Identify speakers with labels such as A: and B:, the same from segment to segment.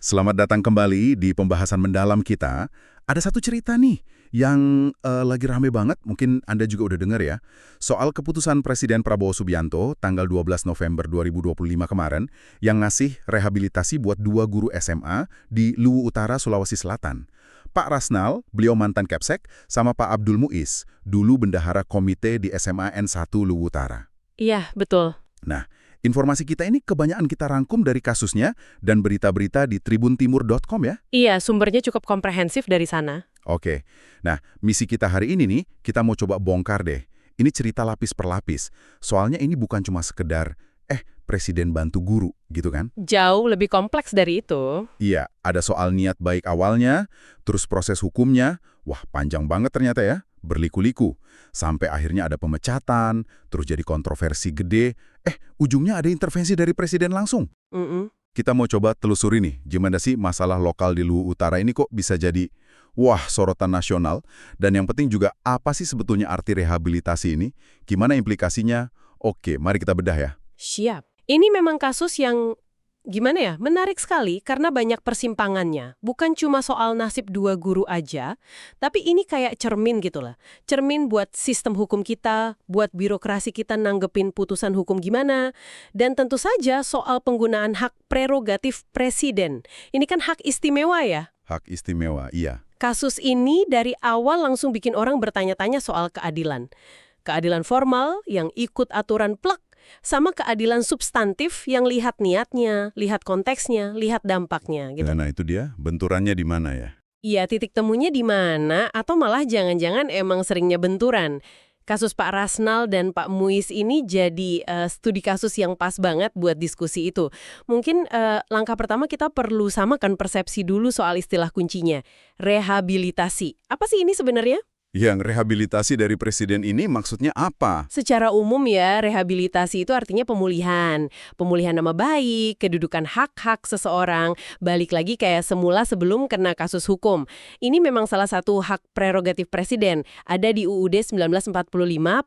A: Selamat datang kembali di pembahasan mendalam kita. Ada satu cerita nih yang lagi rame banget, mungkin Anda juga udah dengar ya, soal keputusan Presiden Prabowo Subianto tanggal 12 November 2025 kemarin yang ngasih rehabilitasi buat dua guru SMA di Luwu Utara, Sulawesi Selatan. Pak Rasnal, beliau mantan Kepsek, sama Pak Abdul Muiz, dulu bendahara komite di SMA N1 Luwu Utara.
B: Iya, betul.
A: Nah, informasi kita ini kebanyakan kita rangkum dari kasusnya dan berita-berita di tribuntimur.com ya.
B: Iya, sumbernya cukup komprehensif dari sana.
A: Oke, nah misi kita hari ini nih, kita mau coba bongkar deh. Ini cerita lapis per lapis. Soalnya ini bukan cuma sekedar, presiden bantu guru, gitu kan?
B: Jauh lebih kompleks dari itu.
A: Iya, ada soal niat baik awalnya, terus proses hukumnya, wah panjang banget ternyata ya, berliku-liku. Sampai akhirnya ada pemecatan, terus jadi kontroversi gede, ujungnya ada intervensi dari presiden langsung. Kita mau coba telusuri nih, gimana sih masalah lokal di Luwu Utara ini kok bisa jadi, wah sorotan nasional, dan yang penting juga apa sih sebetulnya arti rehabilitasi ini, gimana implikasinya? Oke, mari kita bedah ya.
B: Siap. Ini memang kasus yang, gimana ya, menarik sekali karena banyak persimpangannya. Bukan cuma soal nasib dua guru aja, tapi ini kayak cermin gitu lah. Cermin buat sistem hukum kita, buat birokrasi kita nanggepin putusan hukum gimana, dan tentu saja soal penggunaan hak prerogatif presiden. Ini kan hak istimewa ya.
A: Hak istimewa, iya.
B: Kasus ini dari awal langsung bikin orang bertanya-tanya soal keadilan. Keadilan formal yang ikut aturan plek, sama keadilan substantif yang lihat niatnya, lihat konteksnya, lihat dampaknya. Gitu.
A: Nah itu dia, benturannya di mana ya?
B: Iya, titik temunya di mana, atau malah jangan-jangan emang seringnya benturan. Kasus Pak Rasnal dan Pak Muiz ini jadi studi kasus yang pas banget buat diskusi itu. Mungkin langkah pertama kita perlu samakan persepsi dulu soal istilah kuncinya, rehabilitasi. Apa sih ini sebenarnya?
A: Yang rehabilitasi dari presiden ini maksudnya apa?
B: Secara umum ya, rehabilitasi itu artinya pemulihan. Pemulihan nama baik, kedudukan hak-hak seseorang, balik lagi kayak semula sebelum kena kasus hukum. Ini memang salah satu hak prerogatif presiden. Ada di UUD 1945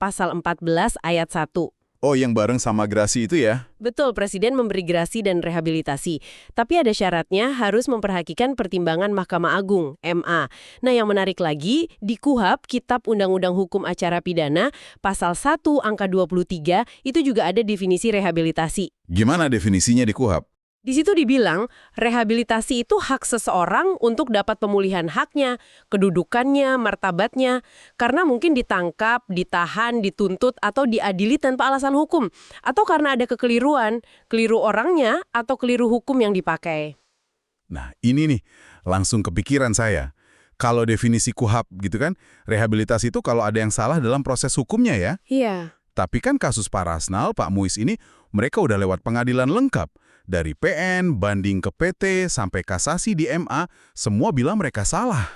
B: pasal 14 ayat 1.
A: Oh, yang bareng sama gerasi itu ya?
B: Betul, Presiden memberi gerasi dan rehabilitasi. Tapi ada syaratnya harus memperhatikan pertimbangan Mahkamah Agung, MA. Nah, yang menarik lagi, di KUHP, Kitab Undang-Undang Hukum Acara Pidana, pasal 1 angka 23, itu juga ada definisi rehabilitasi.
A: Gimana definisinya di KUHP?
B: Di situ dibilang, rehabilitasi itu hak seseorang untuk dapat pemulihan haknya, kedudukannya, martabatnya, karena mungkin ditangkap, ditahan, dituntut, atau diadili tanpa alasan hukum, atau karena ada kekeliruan, keliru orangnya, atau keliru hukum yang dipakai.
A: Nah, ini nih, langsung kepikiran saya. Kalau definisi KUHP gitu kan, rehabilitasi itu kalau ada yang salah dalam proses hukumnya ya.
B: Iya.
A: Tapi kan kasus Pak Rasnal, Pak Muiz ini, mereka udah lewat pengadilan lengkap. Dari PN, banding ke PT, sampai kasasi di MA, semua bilang mereka salah.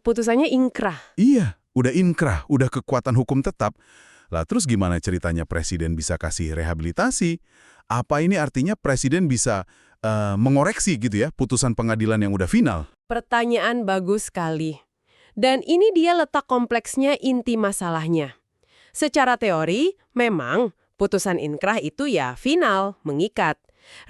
B: Putusannya ingkrah.
A: Iya, udah inkrah, udah kekuatan hukum tetap. Lah terus gimana ceritanya presiden bisa kasih rehabilitasi? Apa ini artinya presiden bisa mengoreksi gitu ya putusan pengadilan yang udah final?
B: Pertanyaan bagus sekali. Dan ini dia letak kompleksnya inti masalahnya. Secara teori, memang putusan inkrah itu ya final, mengikat.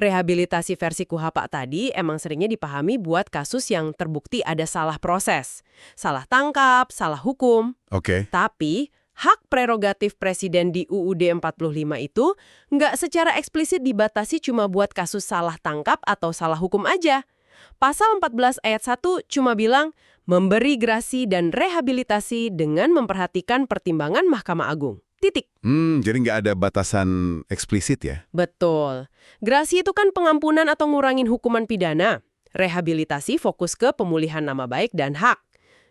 B: Rehabilitasi versi KUHP tadi emang seringnya dipahami buat kasus yang terbukti ada salah proses, salah tangkap, salah hukum.
A: Oke.
B: Tapi hak prerogatif presiden di UUD 45 itu nggak secara eksplisit dibatasi cuma buat kasus salah tangkap atau salah hukum aja. Pasal 14 ayat 1 cuma bilang memberi grasi dan rehabilitasi dengan memperhatikan pertimbangan Mahkamah Agung. Titik.
A: Jadi nggak ada batasan eksplisit ya?
B: Betul. Grasi itu kan pengampunan atau ngurangin hukuman pidana. Rehabilitasi fokus ke pemulihan nama baik dan hak.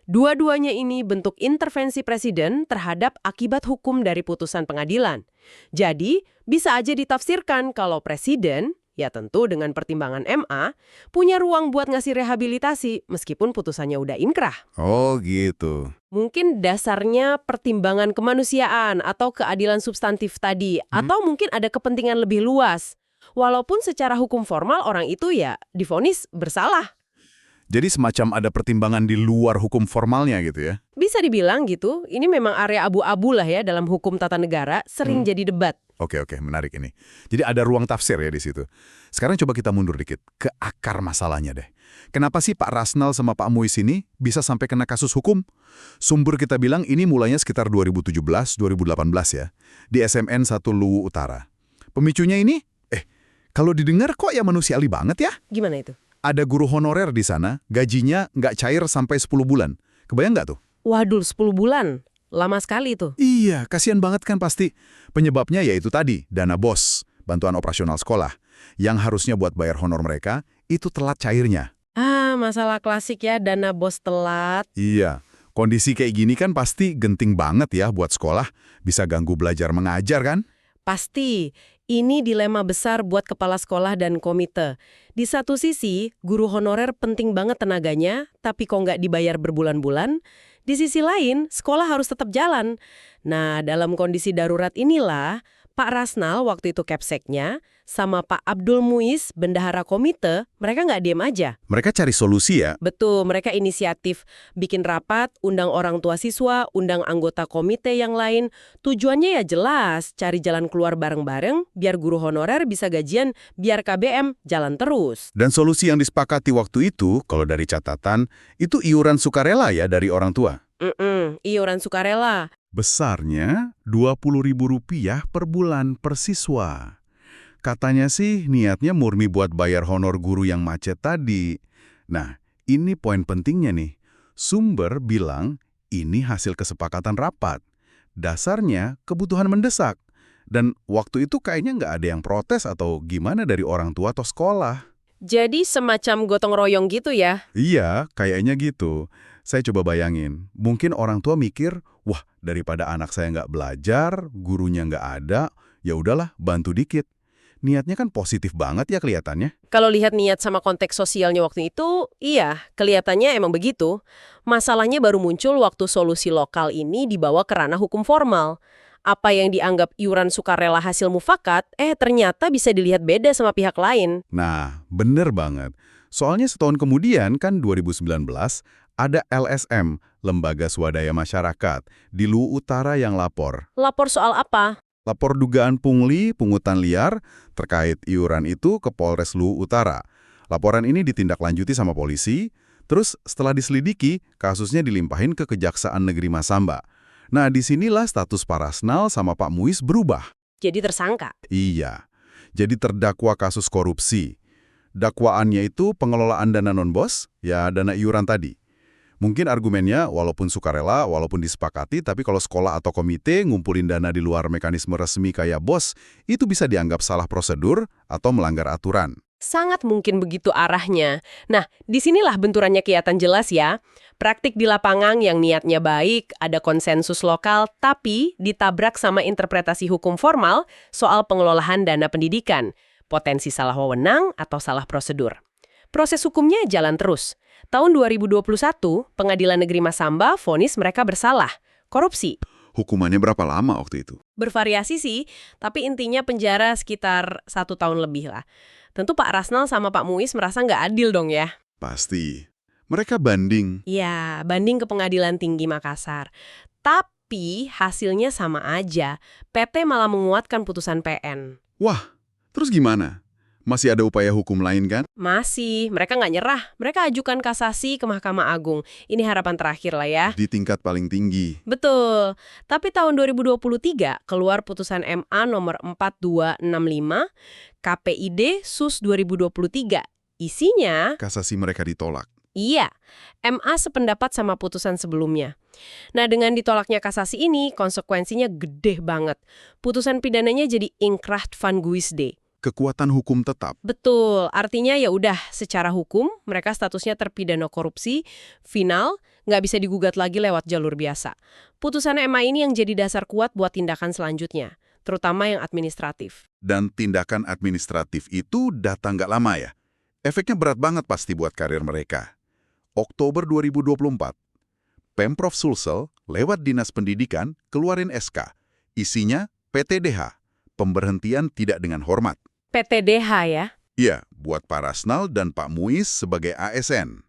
B: Dua-duanya ini bentuk intervensi presiden terhadap akibat hukum dari putusan pengadilan. Jadi, bisa aja ditafsirkan kalau presiden, ya tentu dengan pertimbangan MA, punya ruang buat ngasih rehabilitasi meskipun putusannya udah inkrah.
A: Oh gitu.
B: Mungkin dasarnya pertimbangan kemanusiaan atau keadilan substantif tadi, atau mungkin ada kepentingan lebih luas. Walaupun secara hukum formal orang itu ya divonis bersalah.
A: Jadi semacam ada pertimbangan di luar hukum formalnya gitu ya?
B: Bisa dibilang gitu, ini memang area abu-abu lah ya dalam hukum tata negara, sering jadi debat.
A: Oke, menarik ini. Jadi ada ruang tafsir ya di situ. Sekarang coba kita mundur dikit ke akar masalahnya deh. Kenapa sih Pak Rasnal sama Pak Muiz ini bisa sampai kena kasus hukum? Sumber kita bilang ini mulainya sekitar 2017-2018 ya, di SMN 1 Luwu Utara. Pemicunya ini, kalau didengar kok ya manusiawi banget ya?
B: Gimana itu?
A: Ada guru honorer di sana, gajinya nggak cair sampai 10 bulan. Kebayang nggak tuh?
B: Waduh, 10 bulan. Lama sekali itu.
A: Iya, kasihan banget kan pasti. Penyebabnya yaitu tadi, dana BOS, bantuan operasional sekolah, yang harusnya buat bayar honor mereka, itu telat cairnya.
B: Masalah klasik ya, dana bos telat.
A: Iya, kondisi kayak gini kan pasti genting banget ya buat sekolah, bisa ganggu belajar mengajar kan?
B: Pasti, ini dilema besar buat kepala sekolah dan komite. Di satu sisi, guru honorer penting banget tenaganya, tapi kok nggak dibayar berbulan-bulan. Di sisi lain, sekolah harus tetap jalan. Nah, dalam kondisi darurat inilah, Pak Rasnal waktu itu Kepseknya, sama Pak Abdul Muiz, bendahara komite, mereka nggak diem aja.
A: Mereka cari solusi ya?
B: Betul, mereka inisiatif bikin rapat, undang orang tua siswa, undang anggota komite yang lain. Tujuannya ya jelas, cari jalan keluar bareng-bareng, biar guru honorer bisa gajian, biar KBM jalan terus.
A: Dan solusi yang disepakati waktu itu, kalau dari catatan, itu iuran sukarela ya dari orang tua.
B: Iuran sukarela.
A: Besarnya Rp20.000 per bulan per siswa. Katanya sih niatnya murni buat bayar honor guru yang macet tadi. Nah, ini poin pentingnya nih. Sumber bilang ini hasil kesepakatan rapat. Dasarnya kebutuhan mendesak. Dan waktu itu kayaknya nggak ada yang protes atau gimana dari orang tua atau sekolah.
B: Jadi semacam gotong royong gitu ya?
A: Iya, kayaknya gitu. Saya coba bayangin, mungkin orang tua mikir, wah daripada anak saya nggak belajar, gurunya nggak ada, ya udahlah bantu dikit. Niatnya kan positif banget ya kelihatannya.
B: Kalau lihat niat sama konteks sosialnya waktu itu, iya, kelihatannya emang begitu. Masalahnya baru muncul waktu solusi lokal ini dibawa ke ranah hukum formal. Apa yang dianggap iuran sukarela hasil mufakat, ternyata bisa dilihat beda sama pihak lain.
A: Nah, bener banget. Soalnya setahun kemudian kan 2019, ada LSM, Lembaga Swadaya Masyarakat, di Luwu Utara yang lapor.
B: Lapor soal apa?
A: Lapor dugaan pungli, pungutan liar, terkait iuran itu ke Polres Luwu Utara. Laporan ini ditindaklanjuti sama polisi, terus setelah diselidiki, kasusnya dilimpahin ke Kejaksaan Negeri Masamba. Nah, disinilah status Pak Rasnal sama Pak Muiz berubah.
B: Jadi tersangka.
A: Iya, jadi terdakwa kasus korupsi. Dakwaannya itu pengelolaan dana non-bos, ya dana iuran tadi. Mungkin argumennya, walaupun sukarela, walaupun disepakati, tapi kalau sekolah atau komite ngumpulin dana di luar mekanisme resmi kayak BOS, itu bisa dianggap salah prosedur atau melanggar aturan.
B: Sangat mungkin begitu arahnya. Nah, disinilah benturannya kelihatan jelas ya. Praktik di lapangan yang niatnya baik, ada konsensus lokal, tapi ditabrak sama interpretasi hukum formal soal pengelolaan dana pendidikan, potensi salah wewenang atau salah prosedur. Proses hukumnya jalan terus. Tahun 2021, Pengadilan Negeri Masamba vonis mereka bersalah, korupsi.
A: Hukumannya berapa lama waktu itu?
B: Bervariasi sih, tapi intinya penjara sekitar 1 tahun lebih lah. Tentu Pak Rasnal sama Pak Muiz merasa nggak adil dong ya.
A: Pasti. Mereka banding.
B: Iya, banding ke Pengadilan Tinggi Makassar. Tapi hasilnya sama aja. PT malah menguatkan putusan PN.
A: Wah, terus gimana? Masih ada upaya hukum lain kan?
B: Masih, mereka nggak nyerah. Mereka ajukan kasasi ke Mahkamah Agung. Ini harapan terakhir lah ya.
A: Di tingkat paling tinggi.
B: Betul. Tapi tahun 2023 keluar putusan MA nomor 4265 KPID SUS 2023. Isinya,
A: Kasasi mereka ditolak.
B: iya, MA sependapat sama putusan sebelumnya. Nah, dengan ditolaknya kasasi ini, konsekuensinya gede banget. Putusan pidananya jadi ingkracht van Guisde.
A: Kekuatan hukum tetap.
B: Betul, artinya ya udah secara hukum mereka statusnya terpidana korupsi, final, nggak bisa digugat lagi lewat jalur biasa. Putusan MA ini yang jadi dasar kuat buat tindakan selanjutnya, terutama yang administratif.
A: Dan tindakan administratif itu datang nggak lama ya? Efeknya berat banget pasti buat karir mereka. Oktober 2024, Pemprov Sulsel lewat Dinas Pendidikan keluarin SK. Isinya PTDH, pemberhentian tidak dengan hormat.
B: PTDH ya?
A: Iya, buat Pak Rasnal dan Pak Muiz sebagai ASN.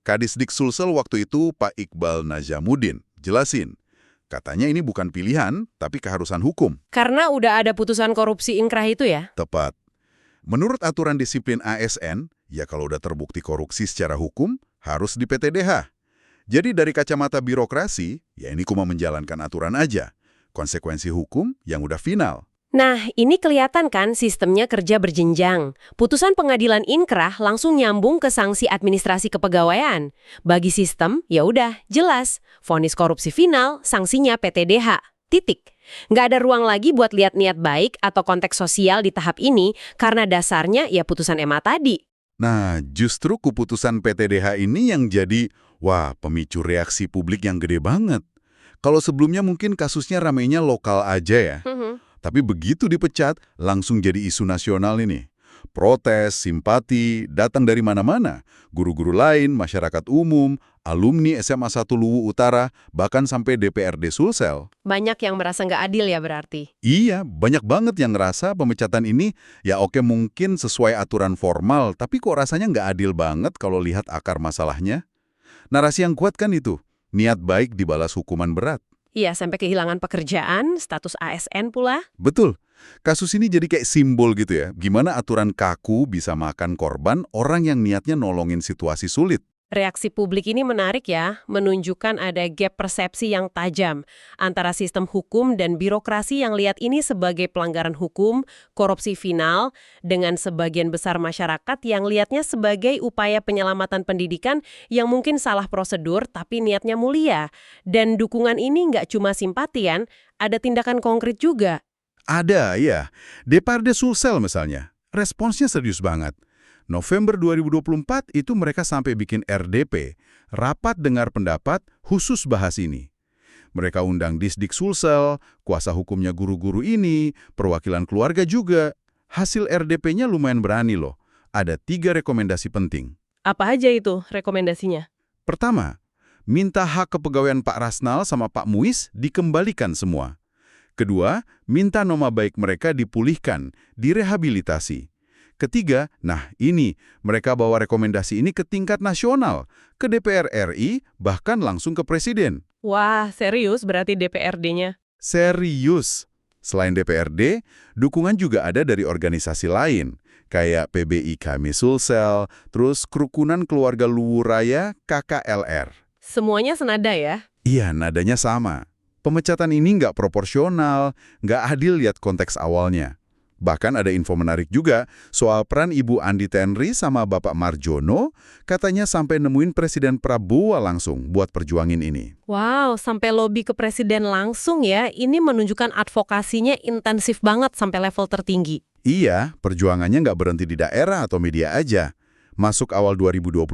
A: Kadisdik Sulsel waktu itu Pak Iqbal Najamuddin jelasin. Katanya ini bukan pilihan, tapi keharusan hukum.
B: Karena udah ada putusan korupsi inkrah itu ya?
A: Tepat. Menurut aturan disiplin ASN, ya kalau udah terbukti korupsi secara hukum, harus di PTDH. Jadi dari kacamata birokrasi, ya ini cuma menjalankan aturan aja. Konsekuensi hukum yang udah final.
B: Nah, ini kelihatan kan sistemnya kerja berjenjang. Putusan pengadilan inkrah langsung nyambung ke sanksi administrasi kepegawaian. Bagi sistem, ya udah, jelas. Vonis korupsi final, sanksinya PTDH. Titik. Nggak ada ruang lagi buat lihat niat baik atau konteks sosial di tahap ini karena dasarnya ya putusan MA tadi.
A: Nah, justru keputusan PTDH ini yang jadi, pemicu reaksi publik yang gede banget. Kalau sebelumnya mungkin kasusnya ramainya lokal aja ya. Tapi begitu dipecat, langsung jadi isu nasional ini. Protes, simpati, datang dari mana-mana. Guru-guru lain, masyarakat umum, alumni SMA 1 Luwu Utara, bahkan sampai DPRD Sulsel.
B: Banyak yang merasa nggak adil ya berarti.
A: Iya, banyak banget yang ngerasa pemecatan ini, ya oke mungkin sesuai aturan formal, tapi kok rasanya nggak adil banget kalau lihat akar masalahnya. Narasi yang kuat kan itu, niat baik dibalas hukuman berat.
B: Iya, sampai kehilangan pekerjaan, status ASN pula.
A: Betul. Kasus ini jadi kayak simbol gitu ya. Gimana aturan kaku bisa makan korban orang yang niatnya nolongin situasi sulit.
B: Reaksi publik ini menarik ya, menunjukkan ada gap persepsi yang tajam antara sistem hukum dan birokrasi yang lihat ini sebagai pelanggaran hukum, korupsi final, dengan sebagian besar masyarakat yang lihatnya sebagai upaya penyelamatan pendidikan yang mungkin salah prosedur tapi niatnya mulia. Dan dukungan ini nggak cuma simpatian, ada tindakan konkret juga.
A: Ada, ya. DPRD Sulsel misalnya, responsnya serius banget. November 2024 itu mereka sampai bikin RDP, rapat dengar pendapat khusus bahas ini. Mereka undang Disdik Sulsel, kuasa hukumnya guru-guru ini, perwakilan keluarga juga. Hasil RDP-nya lumayan berani loh. Ada 3 rekomendasi penting.
B: Apa aja itu rekomendasinya?
A: Pertama, minta hak kepegawaian Pak Rasnal sama Pak Muiz dikembalikan semua. Kedua, minta nama baik mereka dipulihkan, direhabilitasi. Ketiga, mereka bawa rekomendasi ini ke tingkat nasional, ke DPR RI, bahkan langsung ke Presiden.
B: Wah, serius berarti DPRD-nya?
A: Serius. Selain DPRD, dukungan juga ada dari organisasi lain, kayak PBI Kami Sulsel, terus Kerukunan Keluarga Luwu Raya KKLR.
B: Semuanya senada ya?
A: Iya, nadanya sama. Pemecatan ini nggak proporsional, nggak adil lihat konteks awalnya. Bahkan ada info menarik juga soal peran Ibu Andi Tenri sama Bapak Marjono, katanya sampai nemuin Presiden Prabowo langsung buat perjuangin ini.
B: Wow, sampai lobi ke presiden langsung ya. Ini menunjukkan advokasinya intensif banget sampai level tertinggi.
A: Iya, perjuangannya nggak berhenti di daerah atau media aja. Masuk awal 2025,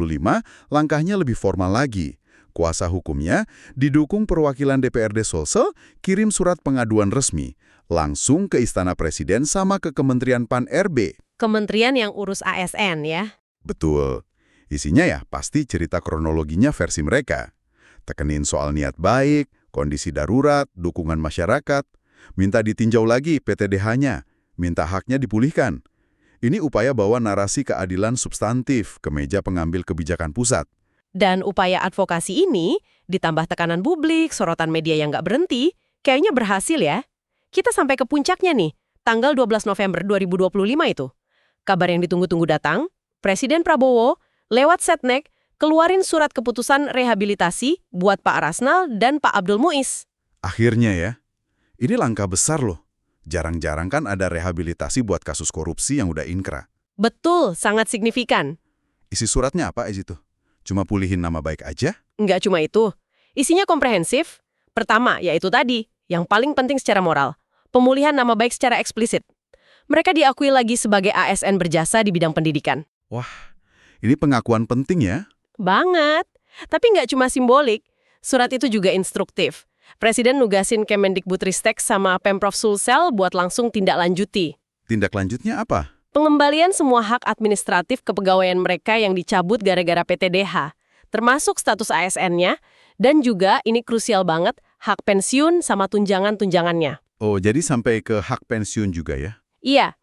A: langkahnya lebih formal lagi. Kuasa hukumnya didukung perwakilan DPRD Sulsel kirim surat pengaduan resmi langsung ke Istana Presiden sama ke Kementerian Pan-RB.
B: Kementerian yang urus ASN ya?
A: Betul. Isinya ya pasti cerita kronologinya versi mereka. Tekenin soal niat baik, kondisi darurat, dukungan masyarakat. Minta ditinjau lagi PTDH-nya, minta haknya dipulihkan. Ini upaya bawa narasi keadilan substantif ke meja pengambil kebijakan pusat.
B: Dan upaya advokasi ini, ditambah tekanan publik, sorotan media yang nggak berhenti, kayaknya berhasil ya. Kita sampai ke puncaknya nih, tanggal 12 November 2025 itu. Kabar yang ditunggu-tunggu datang, Presiden Prabowo lewat Setnek keluarin surat keputusan rehabilitasi buat Pak Rasnal dan Pak Abdul Muiz.
A: Akhirnya ya, ini langkah besar loh. Jarang-jarang kan ada rehabilitasi buat kasus korupsi yang udah inkrah.
B: Betul, sangat signifikan.
A: Isi suratnya apa itu? Cuma pulihin nama baik aja?
B: Nggak cuma itu. Isinya komprehensif. Pertama, yaitu tadi, yang paling penting secara moral. Pemulihan nama baik secara eksplisit. Mereka diakui lagi sebagai ASN berjasa di bidang pendidikan.
A: Wah, ini pengakuan penting ya?
B: Banget. Tapi nggak cuma simbolik. Surat itu juga instruktif. Presiden nugasin Kemendikbudristek sama Pemprov Sulsel buat langsung tindak lanjuti.
A: Tindak lanjutnya apa?
B: Pengembalian semua hak administratif kepegawaian mereka yang dicabut gara-gara PTDH, termasuk status ASN-nya, dan juga, ini krusial banget, hak pensiun sama tunjangan-tunjangannya.
A: Oh, jadi sampai ke hak pensiun juga ya?
B: Iya,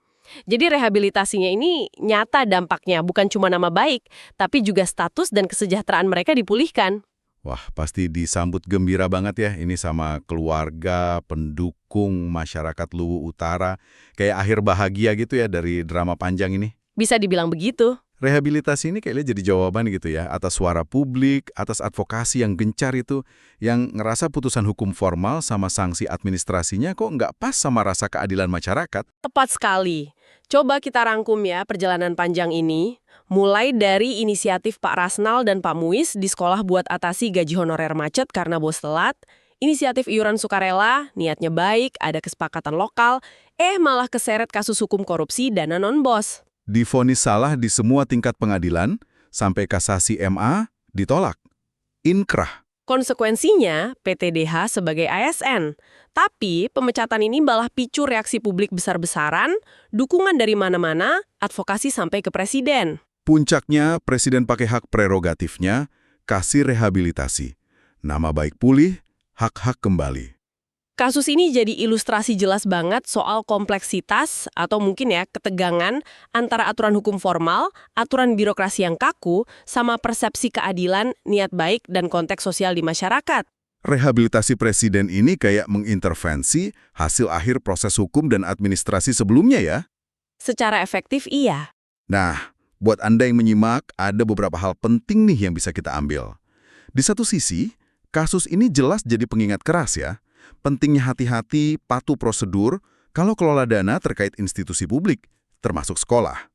B: Jadi rehabilitasinya ini nyata dampaknya, bukan cuma nama baik, tapi juga status dan kesejahteraan mereka dipulihkan.
A: Wah, pasti disambut gembira banget ya ini sama keluarga, pendukung, masyarakat Luwu Utara. Kayak akhir bahagia gitu ya dari drama panjang ini.
B: Bisa dibilang begitu.
A: Rehabilitasi ini kayaknya jadi jawaban gitu ya, atas suara publik, atas advokasi yang gencar itu, yang ngerasa putusan hukum formal sama sanksi administrasinya kok nggak pas sama rasa keadilan masyarakat.
B: Tepat sekali. Coba kita rangkum ya perjalanan panjang ini. Mulai dari inisiatif Pak Rasnal dan Pak Muiz di sekolah buat atasi gaji honorer macet karena bos telat, inisiatif iuran sukarela, niatnya baik, ada kesepakatan lokal, malah keseret kasus hukum korupsi dana non-bos.
A: Divonis salah di semua tingkat pengadilan, sampai kasasi MA, ditolak. Inkrah.
B: Konsekuensinya, PTDH sebagai ASN. Tapi, pemecatan ini malah picu reaksi publik besar-besaran, dukungan dari mana-mana, advokasi sampai ke presiden.
A: Puncaknya, Presiden pakai hak prerogatifnya, kasih rehabilitasi. Nama baik pulih, hak-hak kembali.
B: Kasus ini jadi ilustrasi jelas banget soal kompleksitas atau mungkin ya ketegangan antara aturan hukum formal, aturan birokrasi yang kaku, sama persepsi keadilan, niat baik, dan konteks sosial di masyarakat.
A: Rehabilitasi presiden ini kayak mengintervensi hasil akhir proses hukum dan administrasi sebelumnya ya.
B: Secara efektif iya.
A: Nah, buat Anda yang menyimak, ada beberapa hal penting nih yang bisa kita ambil. Di satu sisi, kasus ini jelas jadi pengingat keras ya. Pentingnya hati-hati, patuh prosedur, kalau kelola dana terkait institusi publik, termasuk sekolah.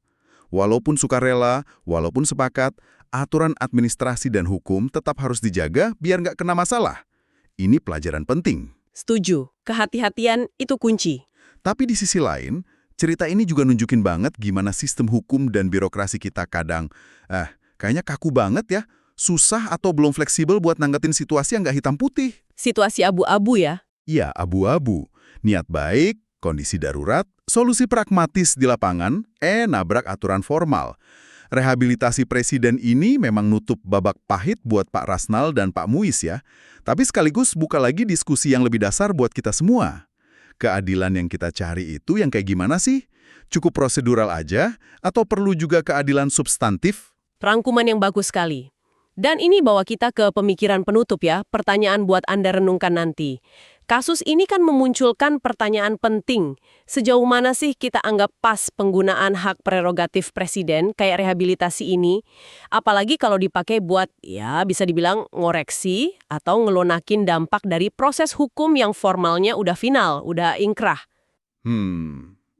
A: Walaupun sukarela, walaupun sepakat, aturan administrasi dan hukum tetap harus dijaga biar nggak kena masalah. Ini pelajaran penting.
B: Setuju, kehati-hatian itu kunci.
A: Tapi di sisi lain, cerita ini juga nunjukin banget gimana sistem hukum dan birokrasi kita kadang, kayaknya kaku banget ya, susah atau belum fleksibel buat nanggepin situasi yang nggak hitam putih.
B: Situasi abu-abu ya.
A: Iya, abu-abu. Niat baik, kondisi darurat, solusi pragmatis di lapangan, nabrak aturan formal. Rehabilitasi presiden ini memang nutup babak pahit buat Pak Rasnal dan Pak Muiz ya. Tapi sekaligus buka lagi diskusi yang lebih dasar buat kita semua. Keadilan yang kita cari itu yang kayak gimana sih? Cukup prosedural aja? Atau perlu juga keadilan substantif?
B: Rangkuman yang bagus sekali. Dan ini bawa kita ke pemikiran penutup ya, pertanyaan buat Anda renungkan nanti. Kasus ini kan memunculkan pertanyaan penting. Sejauh mana sih kita anggap pas penggunaan hak prerogatif presiden kayak rehabilitasi ini? Apalagi kalau dipakai buat, ya bisa dibilang ngoreksi atau ngelonakin dampak dari proses hukum yang formalnya udah final, udah inkrah.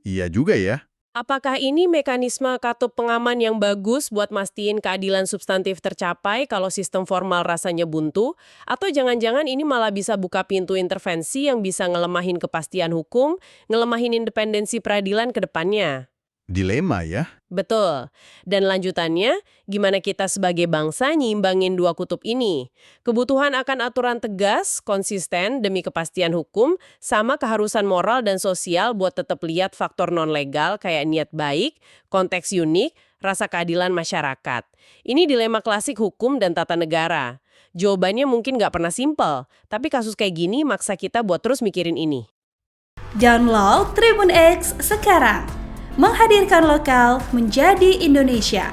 A: Iya juga ya.
B: Apakah ini mekanisme katup pengaman yang bagus buat mastiin keadilan substantif tercapai kalau sistem formal rasanya buntu? Atau jangan-jangan ini malah bisa buka pintu intervensi yang bisa ngelemahin kepastian hukum, ngelemahin independensi peradilan ke depannya?
A: Dilema ya.
B: Betul. Dan lanjutannya, gimana kita sebagai bangsa nyimbangin dua kutub ini? Kebutuhan akan aturan tegas, konsisten demi kepastian hukum, sama keharusan moral dan sosial buat tetap lihat faktor non-legal kayak niat baik, konteks unik, rasa keadilan masyarakat. Ini dilema klasik hukum dan tata negara. Jawabannya mungkin nggak pernah simpel, tapi kasus kayak gini maksa kita buat terus mikirin ini.
C: Download Tribun X sekarang. Menghadirkan lokal menjadi Indonesia.